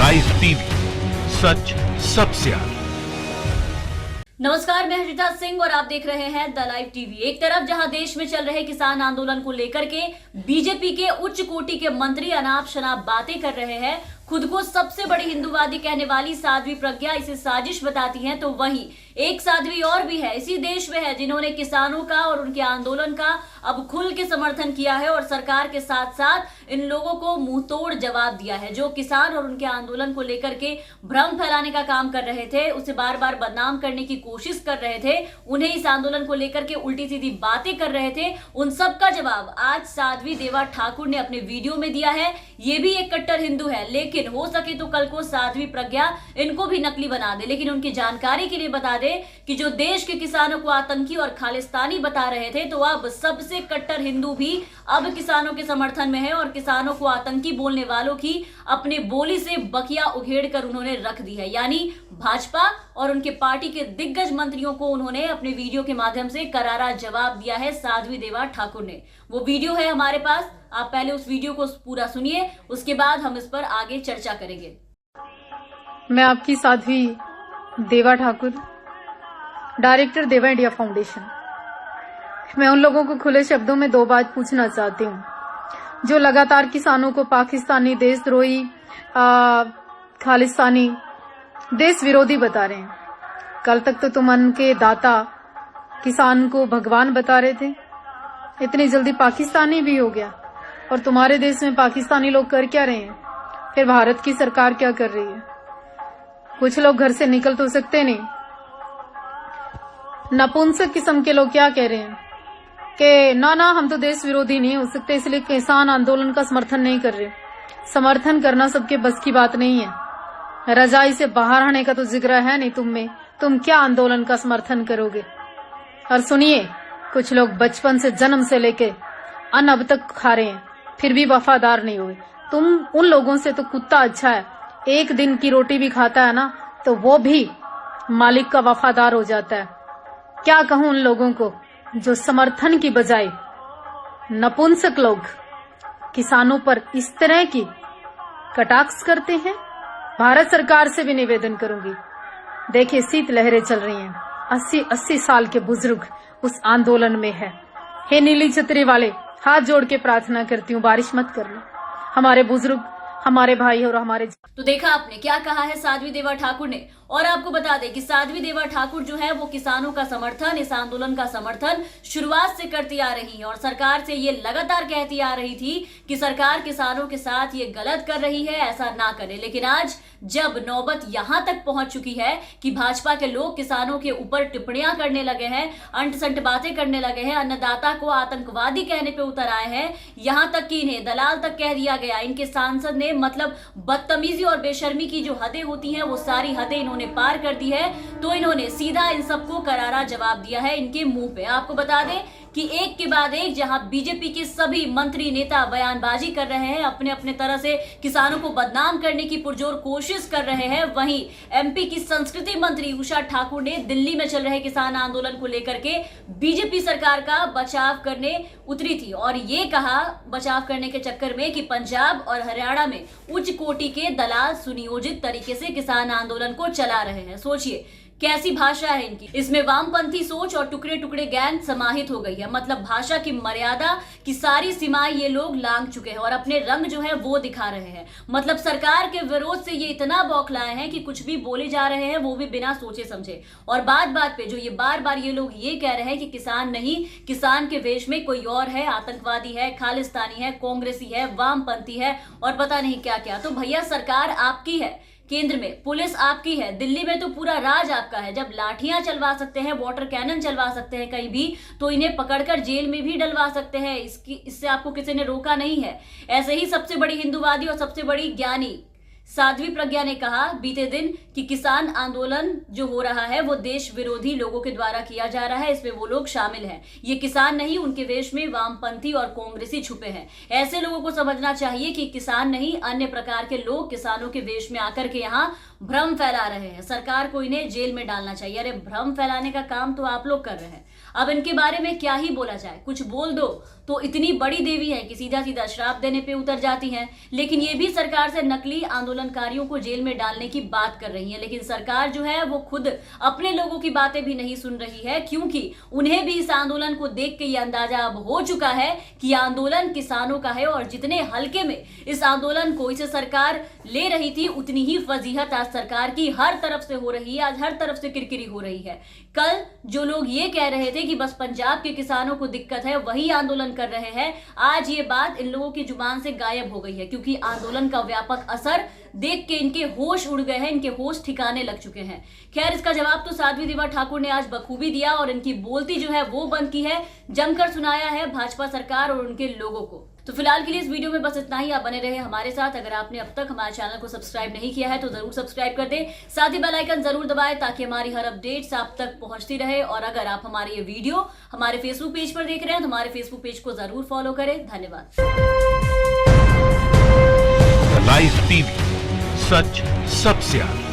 Live TV, सच सबसे आगे। नमस्कार, मैं हरिता सिंह और आप देख रहे हैं द लाइव टीवी। एक तरफ जहां देश में चल रहे किसान आंदोलन को लेकर के बीजेपी के उच्च कोटि के मंत्री अनाप शनाप बातें कर रहे हैं, खुद को सबसे बड़ी हिंदूवादी कहने वाली साध्वी प्रज्ञा इसे साजिश बताती हैं, तो वहीं एक साध्वी और भी है, इसी देश में है, जिन्होंने किसानों का और उनके आंदोलन का अब खुल के समर्थन किया है और सरकार के साथ साथ इन लोगों को मुंहतोड़ जवाब दिया है। जो किसान और उनके आंदोलन को लेकर के भ्रम फैलाने का काम कर रहे थे, उसे बार बार बदनाम करने की कोशिश कर रहे थे, उन्हें इस आंदोलन को लेकर के उल्टी सीधी बातें कर रहे थे, उन सब का जवाब आज साध्वी देवा ठाकुर ने अपने वीडियो में दिया है। ये भी एक कट्टर हिंदू है, लेकिन हो सके तो कल को साध्वी प्रज्ञा इनको भी नकली बना दे। लेकिन उनकी जानकारी के लिए बता दे कि जो देश के किसानों को आतंकी और खालिस्तानी बता रहे थे, तो अब सबसे कट्टर हिंदू भी अब किसानों के समर्थन में है और किसानों को आतंकी बोलने वालों की अपने बोली से बकिया उघेड़ कर उन्होंने रख दी है। यानी भाजपा और उनके पार्टी के दिग्गज मंत्रियों को उन्होंने अपने वीडियो के माध्यम से करारा जवाब दिया है साध्वी देवा ठाकुर ने। वो वीडियो है हमारे पास, आप पहले उस वीडियो को पूरा सुनिए, उसके बाद हम इस पर आगे चर्चा करेंगे। मैं आपकी साध्वी देवा ठाकुर, डायरेक्टर देवा इंडिया फाउंडेशन। मैं उन लोगों को खुले शब्दों में दो बात पूछना चाहती हूँ जो लगातार किसानों को पाकिस्तानी, देशद्रोही, खालिस्तानी, देश विरोधी बता रहे हैं। कल तक तो तुम अन्न के दाता, किसान को भगवान बता रहे थे, इतनी जल्दी पाकिस्तानी भी हो गया। और तुम्हारे देश में पाकिस्तानी लोग कर क्या रहे हैं? फिर भारत की सरकार क्या कर रही है? कुछ लोग घर से निकल तो सकते नहीं। नपुंसक किस्म के लोग क्या कह रहे हैं कि ना हम तो देश विरोधी नहीं हो सकते, इसलिए किसान आंदोलन का समर्थन नहीं कर रहे। समर्थन करना सबके बस की बात नहीं है। रजाई से बाहर आने का तो जिक्र है नहीं तुम में, तुम क्या आंदोलन का समर्थन करोगे? और सुनिए, कुछ लोग बचपन से, जन्म से लेके अन्न अब तक खा रहे हैं, फिर भी वफादार नहीं हुए। तुम उन लोगों से तो कुत्ता अच्छा है, एक दिन की रोटी भी खाता है ना, तो वो भी मालिक का वफादार हो जाता है। क्या कहूं उन लोगों को जो समर्थन की बजाय नपुंसक लोग किसानों पर इस तरह की कटाक्ष करते हैं। भारत सरकार से भी निवेदन करूंगी, देखिए शीत लहरें चल रही हैं, 80 साल के बुजुर्ग उस आंदोलन में है। हे नीली छतरी वाले, हाथ जोड़ के प्रार्थना करती हूँ, बारिश मत करना, हमारे बुजुर्ग, हमारे भाई और हमारे। तो देखा आपने क्या कहा है साध्वी देवा ठाकुर ने। और आपको बता दें कि साध्वी देवा ठाकुर जो है वो किसानों का समर्थन, इस आंदोलन का समर्थन शुरुआत से करती आ रही है और सरकार से ये लगातार कहती आ रही थी कि सरकार किसानों के साथ ये गलत कर रही है, ऐसा ना करे। लेकिन आज जब नौबत यहां तक पहुंच चुकी है कि भाजपा के लोग किसानों के ऊपर टिप्पणियां करने लगे हैं, अंट संट बातें करने लगे हैं, अन्नदाता को आतंकवादी कहने पे उतर आए हैं, यहां तक कि इन्हें दलाल तक कह दिया गया। इनके सांसद ने मतलब बदतमीजी और बेशर्मी की जो हदें होती हैं वो सारी हदें इन्होंने पार कर दी है, तो इन्होंने सीधा इन सबको करारा जवाब दिया है इनके मुंह पे। आपको बता दें कि एक के बाद एक जहां बीजेपी के सभी मंत्री नेता बयानबाजी कर रहे हैं, अपने अपने तरह से किसानों को बदनाम करने की पुरजोर कोशिश कर रहे हैं, वहीं एमपी की संस्कृति मंत्री उषा ठाकुर ने दिल्ली में चल रहे किसान आंदोलन को लेकर के बीजेपी सरकार का बचाव करने उतरी थी और ये कहा बचाव करने के चक्कर में कि पंजाब और हरियाणा में उच्च कोटि के दलाल सुनियोजित तरीके से किसान आंदोलन को चला रहे हैं। सोचिए कैसी भाषा है इनकी। इसमें वामपंथी सोच और टुकड़े टुकड़े गैंग समाहित हो गई है। मतलब भाषा की मर्यादा की सारी सीमाएं ये लोग लांघ चुके हैं और अपने रंग जो है वो दिखा रहे हैं। मतलब सरकार के विरोध से ये इतना बौखलाए हैं कि कुछ भी बोले जा रहे हैं वो भी बिना सोचे समझे। और बात बात पे जो ये बार बार ये लोग ये कह रहे हैं कि किसान नहीं, किसान के वेश में कोई और है, आतंकवादी है, खालिस्तानी है, कांग्रेसी है, वामपंथी है और पता नहीं क्या क्या। तो भैया सरकार आपकी है, केंद्र में पुलिस आपकी है, दिल्ली में तो पूरा राज आपका है। जब लाठियां चलवा सकते हैं, वाटर कैनन चलवा सकते हैं कहीं भी, तो इन्हें पकड़कर जेल में भी डलवा सकते हैं। इससे आपको किसी ने रोका नहीं है। ऐसे ही सबसे बड़ी हिंदूवादी और सबसे बड़ी ज्ञानी साध्वी प्रज्ञा ने कहा बीते दिन कि किसान आंदोलन जो हो रहा है वो देश विरोधी लोगों के द्वारा किया जा रहा है, इसमें वो लोग शामिल हैं। ये किसान नहीं, उनके वेश में वामपंथी और कांग्रेसी छुपे हैं। ऐसे लोगों को समझना चाहिए कि किसान नहीं, अन्य प्रकार के लोग किसानों के वेश में आकर के यहाँ भ्रम फैला रहे हैं। सरकार को इन्हें जेल में डालना चाहिए। अरे भ्रम फैलाने का काम तो आप लोग कर रहे हैं, अब इनके बारे में क्या ही बोला जाए। कुछ बोल दो तो इतनी बड़ी देवी है कि सीधा सीधा श्राप देने पे उतर जाती हैं। लेकिन ये भी सरकार से नकली आंदोलनकारियों को जेल में डालने की बात कर रही है। लेकिन सरकार जो है वो खुद अपने लोगों की बातें भी नहीं सुन रही है, क्योंकि उन्हें भी इस आंदोलन को देख के ये अंदाजा अब हो चुका है कि आंदोलन किसानों का है और जितने हल्के में इस आंदोलन को इसे सरकार ले रही थी, उतनी ही फजीहत आज सरकार की हर तरफ से हो रही है। आज हर तरफ से किरकिरी हो रही है। कल जो लोग ये कह रहे थे कि बस पंजाब के किसानों को दिक्कत है, वही आंदोलन कर रहे हैं, आज ये बात इन लोगों की जुबान से गायब हो गई है, क्योंकि आंदोलन का व्यापक असर देख के इनके होश उड़ गए हैं, इनके होश ठिकाने लग चुके हैं। खैर, इसका जवाब तो साध्वी देवा ठाकुर ने आज बखूबी दिया और इनकी बोलती जो है वो बंद की है, जमकर सुनाया है भाजपा सरकार और उनके लोगों को। तो फिलहाल के लिए इस वीडियो में बस इतना ही। आप बने रहे हमारे साथ। अगर आपने अब तक हमारे चैनल को सब्सक्राइब नहीं किया है तो जरूर सब्सक्राइब कर दें, साथ ही बेल आइकन जरूर दबाएं ताकि हमारी हर अपडेट्स आप तक पहुंचती रहे। और अगर आप हमारे ये वीडियो हमारे फेसबुक पेज पर देख रहे हैं तो हमारे फेसबुक पेज को जरूर फॉलो करें। धन्यवाद। लाइव टीवी, सच सबसे आगे।